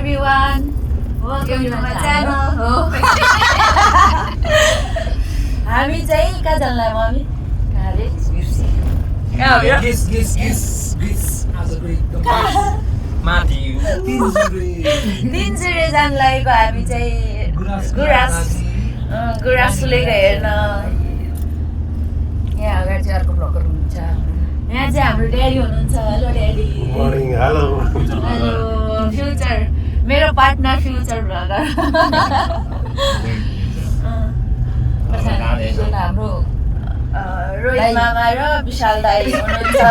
everyone. Welcome to my channel. हो हामी चाहिँ कहाँ जानलाई मम्मी कहाँ रे आज एकदम माथि तिनचुरे जान लागेको हामी चाहिँ गुराँस फुलेको हेर्न। यहाँ अगाडि चाहिँ अर्को भ्लगर हुनुहुन्छ। यहाँ चाहिँ हाम्रो ड्याडी हुनुहुन्छ। Hello daddy. Morning hello hello future मेरो पार्टनर फ्युचर भ्लगर। हाम्रो रोहित मामा र विशाल दाई हुनुहुन्छ।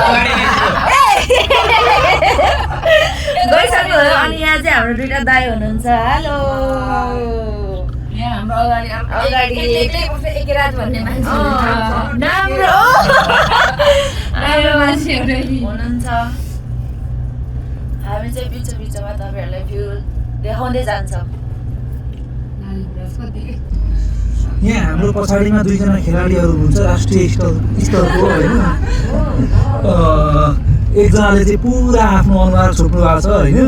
गइसक्नु भयो। अनि यहाँ चाहिँ हाम्रो दुईटा दाई हुनुहुन्छ। हेलो हाम्रो अगाडि एक रात भन्ने मान्छे राम्रो मान्छे हुनुहुन्छ। हामी चाहिँ बिच बिचमा तपाईँहरूलाई भ्यू देखाउँदै जान्छौँ। यहाँ हाम्रो पछाडिमा दुईजना खेलाडीहरू हुनुहुन्छ राष्ट्रिय स्तरको होइन। एकजनाले चाहिँ पुरा आफ्नो अनुहार छोप्नु भएको छ होइन।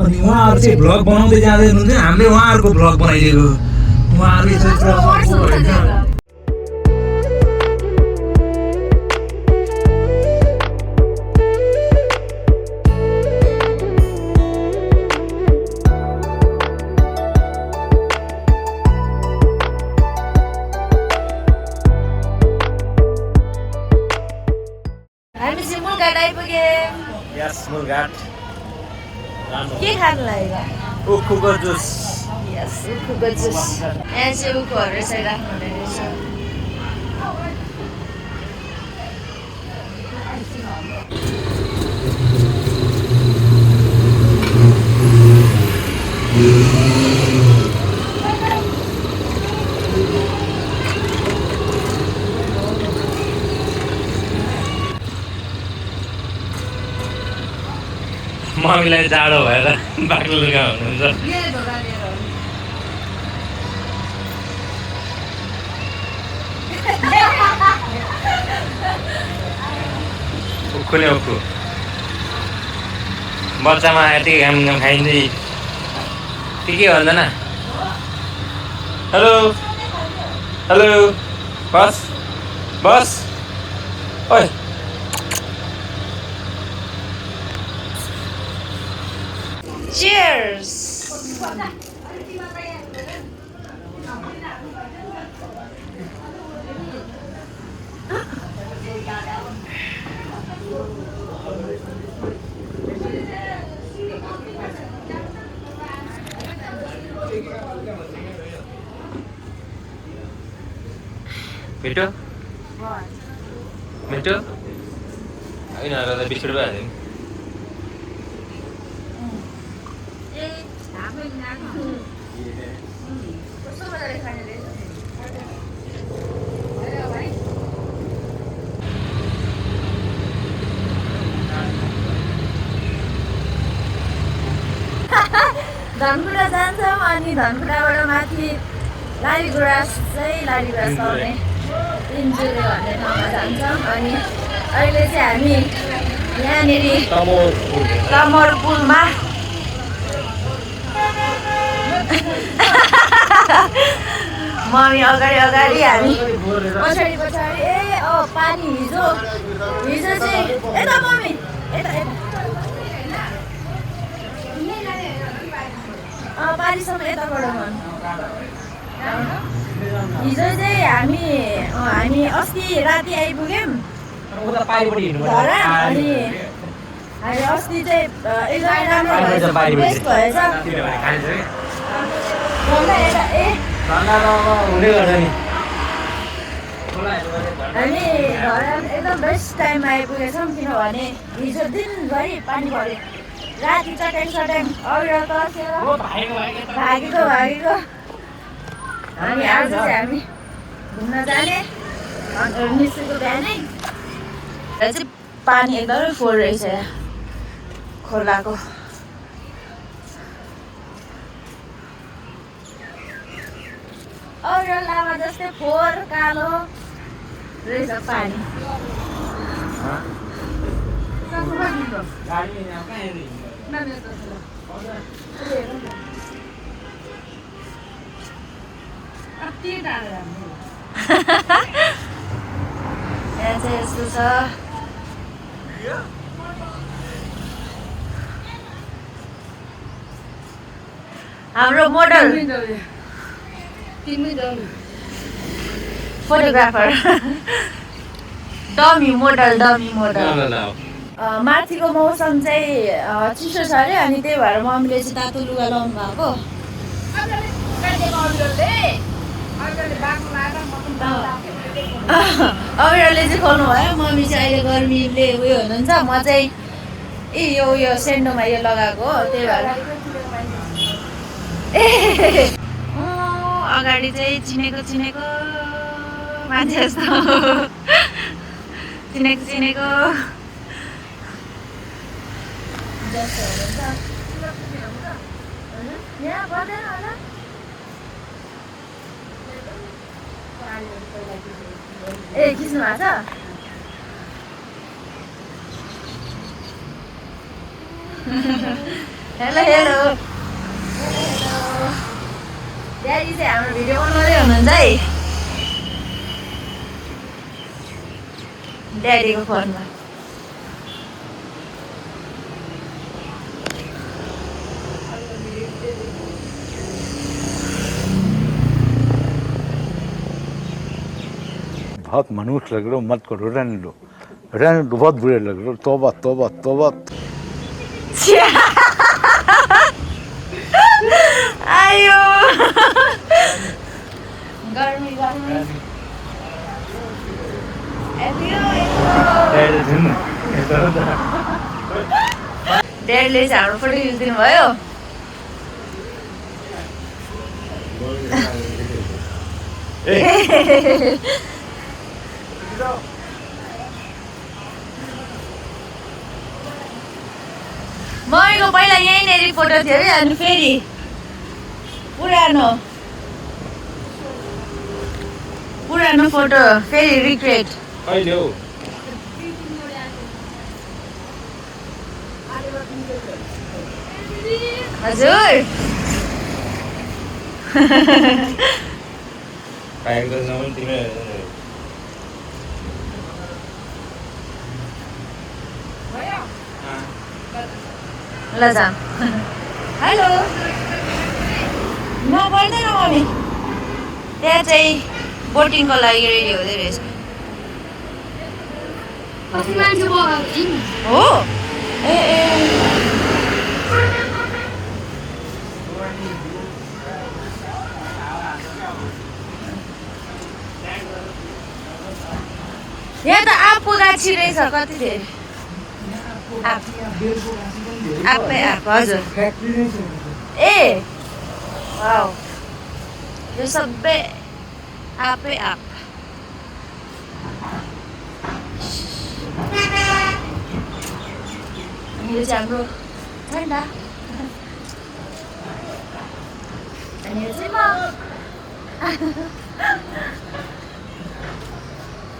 अनि उहाँहरू चाहिँ भ्लग बनाउँदै जाँदै हुनुहुन्छ। हामीले उहाँहरूको भ्लग बनाइदिएको। उहाँहरूले चाहिँ हामी चाहिँ मुलघाट आइपुग्यौँ। यस मुलघाट के खानु लागेको? उखुको जुस यस उखुको जुस। यहाँ चाहिँ उखुहरू चाहिँ राख्नुहुने रहेछ। मम्मीलाई जाडो भएर बाक्लो लुगा हुनुहुन्छ। उखु नै उखु बच्चामा यति घाम खाइँदै के भन्दैन। हेलो हेलो बस बस ओइ Cheers! मिठो मिठो होइन बिस्कुट पो हाल्यो नि। धनकुटा जान्छौँ अनि धनकुटाबाट माथि लालीगुराँस चाहिँ लालीगुराँस पाउने तिनचुरे भन्ने ठाउँमा जान्छौँ। अनि अहिले चाहिँ हामी यहाँनिर कमर पुलमा मम्मी अगाडि अगाडि हामी पछाडि पछाडि। ए पानी हिजो चाहिँ यता मम्मी यता पानीसम्म यताबाट हिजो चाहिँ हामी अस्ति राति आइपुग्यौँ धरा। अनि हामी अस्ति चाहिँ एकदमै राम्रो बेस्ट भएछ। हामी धरा एकदम बेस्ट टाइममा आइपुगेछौँ किनभने हिजो दिनभरि पानी पऱ्यो। राति चट्याङ अगाडि तर्सेर भागेको अनि आज चाहिँ हामी घुम्न जाने निस्केको बिहानै। र चाहिँ पानी एकदमै फोहोर रहेछ खोलाको। अरू लामा जस्तै फोहोर कालो रहेछ पानी। कति टाढो राम्रो यहाँ चाहिँ यस्तो छ हाम्रो मोडल तिमी जाऊ फोटोग्राफर डमी मोडल माथिको मौसम चाहिँ चिसो छ अरे अनि त्यही भएर मम्मीले चाहिँ तातो लुगा लाउनु भएको अबिरले चाहिँ खोल्नु भयो मम्मी चाहिँ अहिले गर्मीले उयो हुनुहुन्छ म चाहिँ यो सेन्डोमा यो लगाएको हो त्यही भएर अगाडि चाहिँ चिनेको मान्छे जस्तो चिनेको यहाँ पर्दैन होला ए खिच्नु भएको छ हेलो ड्याडी चाहिँ हाम्रो भिडियो बनाउँदै हुनुहुन्छ है ड्याडीको फोनमा बहुत मनुष्य लग रहे हो, मत करो, रहने दो बहुत बुरे लग रहे हो, तौबा तौबा तौबा। आयो गर्मी ड्याडीले चाहिँ हाम्रो फोटो खिचिदिनु भयो मम्मीको पहिला यहीँनेरि फोटो थियो अरे अनि फेरि पुरानो फोटो फेरि रिक्रेट कहिले हौ हजुर पाएको त नहुन् तिमी ल जाम हेलो नपर्दैन मम्मी त्यहाँ चाहिँ बोटिङको लागि रेडी हुँदै रहेछ कति मान्छे बोलाएको थिएँ नि हो ए यहाँ त आप्पो गाछी रहेछ कति धेरै आप्पै आप्प हजुर ए वाउ यो सबै आप्पै आप्प यो चाहिँ हाम्रो झन्डा अनि यो चाहिँ म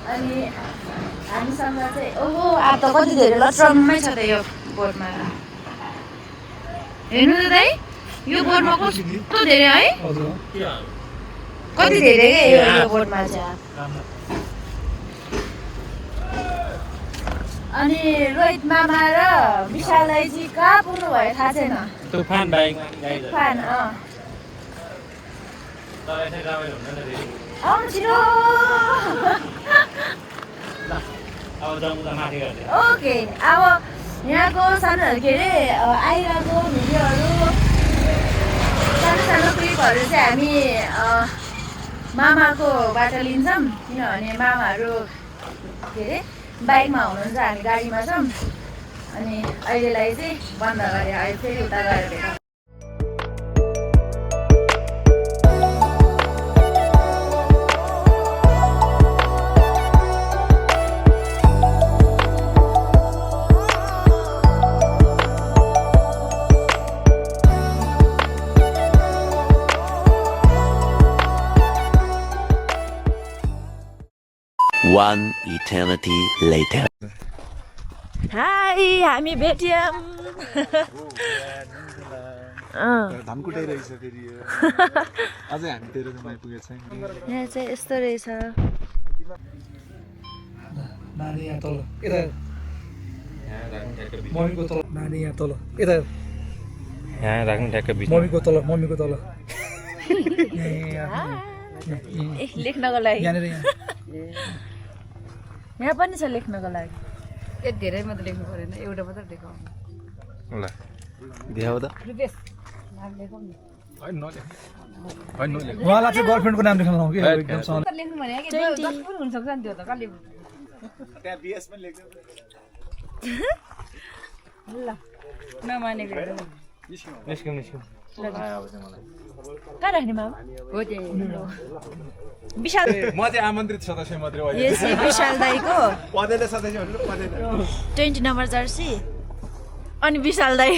अनि हामीसँग चाहिँ ओहो अब त कति धेरै लट्रम्मै छ त यो बोटमा हेर्नु त दाइ यो बोटमा कस्तो धेरै है कति धेरै के यो बोटमा चाहिँ अनि रोहित मामा र विशाल दाइजी कहाँ पुग्नु भयो थाहा छैन तुफान बाइकमा तुफान आउनु छिटो ओके अब यहाँको सानोहरू के अरे आइरहेको भिडियोहरू सानो क्लिपहरू चाहिँ हामी मामाकोबाट लिन्छौँ किनभने मामाहरू के अरे बाइकमा हुनुहुन्छ हामी गाडीमा छौँ अनि अहिलेलाई चाहिँ बन्द गरे अहिले फेरि उता गएर भेटौँ One eternity later. हाई हामी भेट्यौँ धनकुटै रहेछ फेरि यो अझै हामी तेह्रसम्म आइपुगेको छैन यहाँ चाहिँ यस्तो रहेछ नानी यहाँ तल यता मम्मीको तल नानी यहाँ तल यता यहाँ राख्नु ठ्याक्क बिच मम्मीको तल ए लेख्नको लागि यहाँनिर यहाँ पनि छ लेख्नको लागि ए धेरै मात्र लेख्नु परेन एउटा मात्र देखाउनु ल देखाउ त रुपेश नाम लेखौँ न उहाँलाई चाहिँ गर्लफ्रेन्डको नाम लेख्न लाउँ कि एकदम सँग लेख्नु भने कि 10 पनि हुन सक्छ नि त्यो त कहिले त्यहाँ बिएस पनि लेख्छ ल नमानेको निस्क्यौँ कहाँ राख्ने मामा हो त्यही विशाल म चाहिँ आमन्त्रित सदस्य मात्रै हो यो चाहिँ विशाल दाईको पदेले सदस्य भन्नु पदेले 20 नम्बर जर्सी अनि विशाल दाई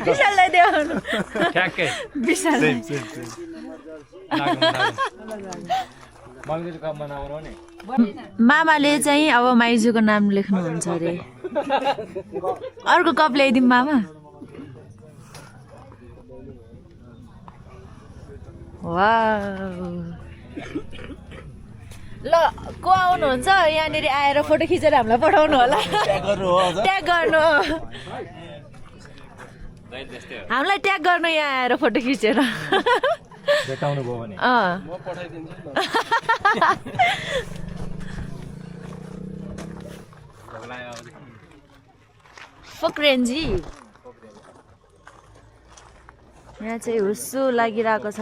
विशाल दाई देखाउनु ठ्याक्कै विशाल दाई मन्दिर कपमा नआउनु नि मामाले चाहिँ अब माइजूको नाम लेख्नुहुन्छ अरे अर्को कप ल्याइदिउँ मामा वाउ ल को आउनुहुन्छ यहाँनिर आएर फोटो खिचेर हामीलाई पठाउनु होला ट्याग गर्नु हामीलाई ट्याग गर्नु यहाँ आएर फोटो खिचेर भेटाउनु भयो भने फोक्रेन्जी यहाँ चाहिँ हुस्सु लागिरहेको छ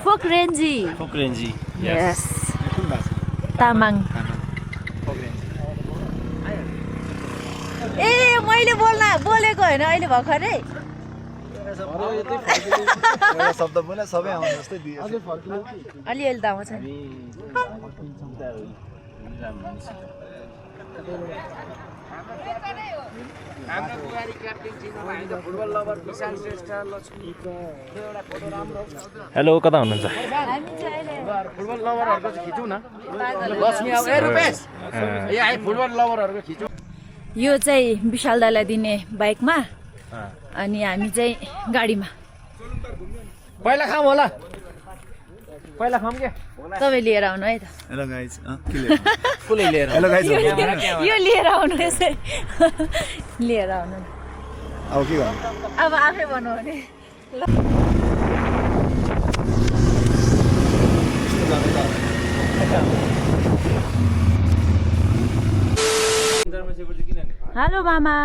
फोक्रेन्जी यस तामाङ ए मैले बोलेको होइन अहिले भर्खरै एउटा शब्द बोले सबै आउँछ जस्तै दिए अलिअलि त आउँछ नि हेलो कता हुनुहुन्छ यो चाहिँ विशाल दाइलाई दिने बाइकमा अनि हामी चाहिँ गाडीमा पहिला खाऊँ होला पहिला खाऊँ के तपाईँ लिएर आउनु है त हेलो गाइस कसले लिएर हेलो गाइस यो लिएर आउनु यसै लिएर आउनु अब के गर्नु अब आफै बनाउने हेलो मामा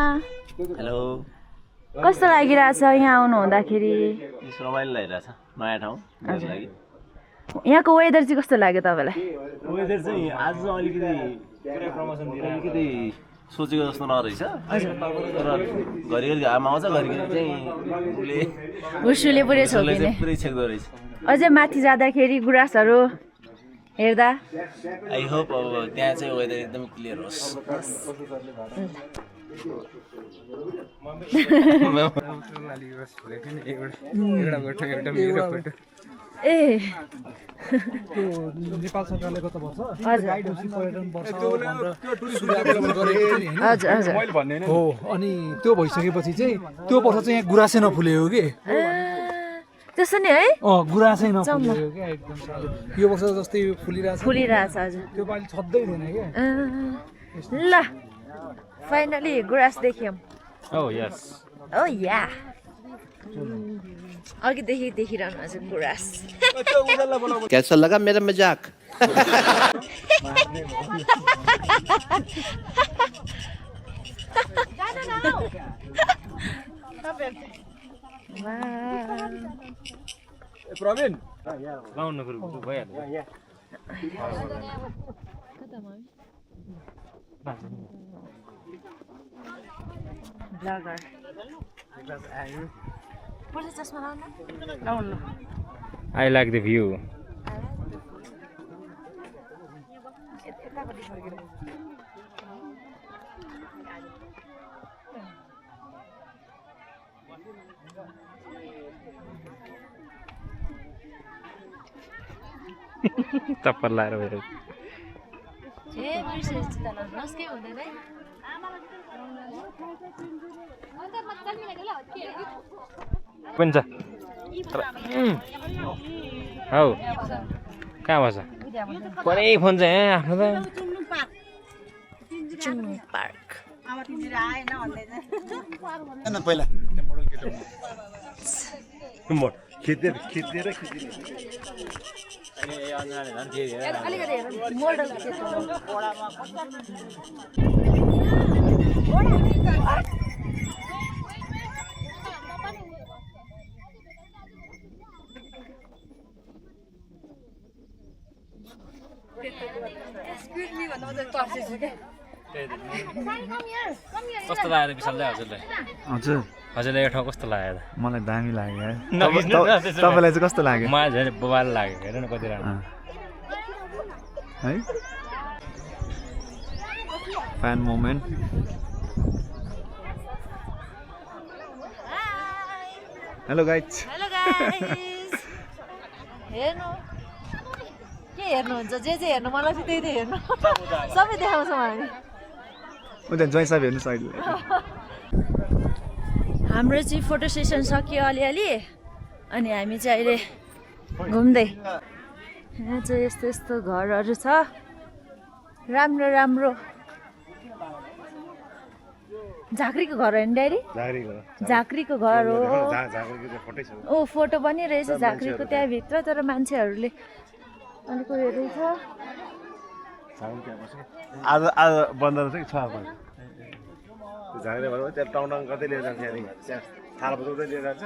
हेलो कस्तो लागिरहेछ यहाँ आउनु हुँदाखेरि रमाइलो लागिरहेछ नयाँ ठाउँ मेरो लागि यहाँको वेदर चाहिँ कस्तो लाग्यो तपाईँलाई वेदर चाहिँ आज अलिकति सोचेको जस्तो नरहेछ तर घरिघरि घाम आउँछ घरिघरि चाहिँ हुस्सुले पुरै छोपिने पुरै छेक्दो रहेछ अझै माथि जाँदाखेरि गुराँसहरू हेर्दा आई होप अब त्यहाँ चाहिँ वेदर एकदम क्लियर होस् त्यो ए नेपाल सरकारले गत वर्ष हजुर गाइड होसी पर्यटन वर्ष भनेर सुरुवात गरेको थियो नि हैन हजुर हजुर हो अनि त्यो भइसकेपछि चाहिँ त्यो वर्ष चाहिँ यहाँ गुराँसै नफुलेको के त्यसो नि है गुराँसै नफुलेको क्या एकदम यो वर्ष जस्तै फुलिरहेछ फुलिरहेछ हजुर त्यो पालि छँदै थिएन क्या ल फाइनली गुराँस देख्यौँ ओ यस ओ या अघिदेखि देखिरहनु हजुर गुराँस कैसा लगा मेरा मजाक प्रवीण लाउनु भइहाल्यो ब्लगर चस्मा लाउनु आई लाइक द भ्यू चप्पल लाएर ए बिर्सेछु त नस्के हुँदैन पनि छ हौ कहाँ बस्छ परै फोन चाहिँ आफ्नो त जुम्नु पार्क पहिला खिचेर कस्तो लाग्यो विशाल दाइ हजुरलाई हजुर हजुरलाई यो ठाउँ कस्तो लाग्यो मलाई दामी लाग्यो नबिच्नु न त्यसो भए। तपाईँलाई चाहिँ कस्तो लाग्यो मलाई झन् बबाल लाग्यो हेर न कति राम्रो है fan moment hello guys hello guys हेर्नु के हेर्नुहुन्छ जे हेर्नु मलाई चाहिँ त्यही हेर्नु सबै देखाउँछौँ हामी उता जय साहब हेर्नुहोस् अहिले हाम्रो चाहिँ फोटो सेसन सकियो अलिअलि अनि हामी चाहिँ अहिले घुम्दै यहाँ चाहिँ यस्तो यस्तो घरहरू छ राम्रो राम्रो झाँक्रीको घर हो नि ड्याडी झाँक्रीको घर हो ओ फोटो पनि रहेछ झाँक्रीको त्यहाँभित्र तर मान्छेहरूले अलिक उयो रहेछ आज बन्द रहेछ कि छ झाँक्रे भएर त्यहाँ टाउन गर्दै लिएर जान्छ त्यहाँ थाल बजाउँदै लिएर जान्छ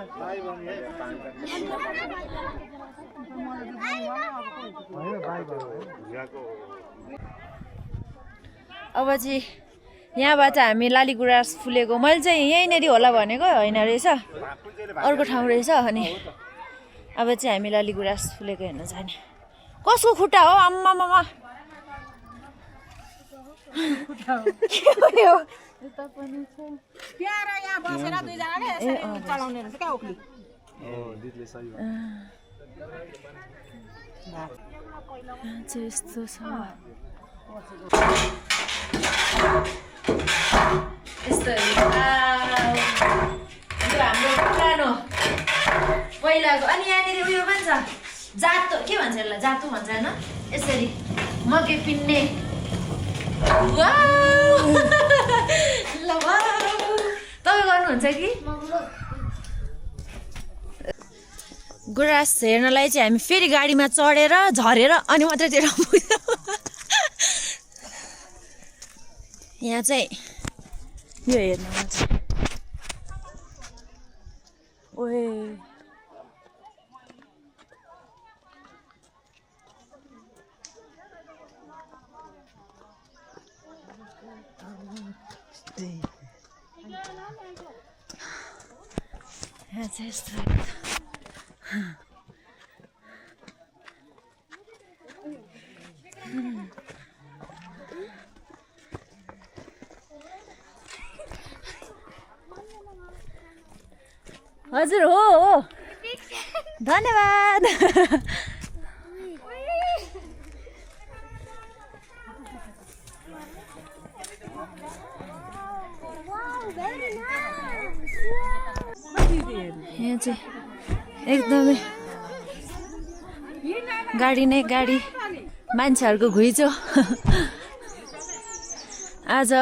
अब चाहिँ यहाँबाट हामी लालीगुराँस फुलेको मैले चाहिँ यहीँनिर होला भनेको होइन रहेछ अर्को ठाउँ रहेछ अनि अब चाहिँ हामी लालीगुराँस फुलेको हेर्न जाने कसको खुट्टा हो आम्मामा यस्तो छ यस्तो हाम्रो पुरानो पहिलाको अनि यहाँनिर उयो पनि छ जातो के भन्छ यसलाई जातो भन्छ होइन यसरी मकै पिन्ने ल तपाईँ गर्नुहुन्छ कि गुराँस हेर्नलाई चाहिँ हामी फेरि गाडीमा चढेर झरेर अनि मात्रै त्यो पुग्छ यहाँ चाहिँ यो हेर्न मन छ ओए यहाँ चाहिँ यस्तो हजुर हो धन्यवाद यहाँ चाहिँ एकदमै गाडी नै गाडी मान्छेहरूको घुइँचो आज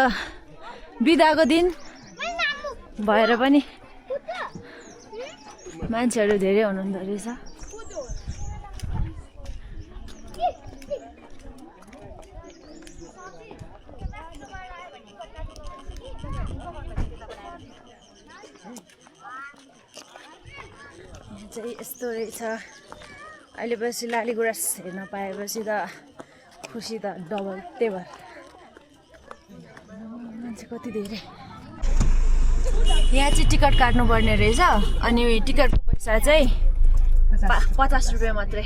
बिदाको दिन भएर पनि मान्छेहरू धेरै हुनुहुँदो रहेछ चाहिँ यस्तो रहेछ अहिले पछि लालीगुराँस हेर्न पाएपछि त खुसी त डबल त्यही भएर मान्छे कति धेरै यहाँ चाहिँ टिकट काट्नुपर्ने रहेछ अनि टिकटको पैसा चाहिँ 50 रुपियाँ मात्रै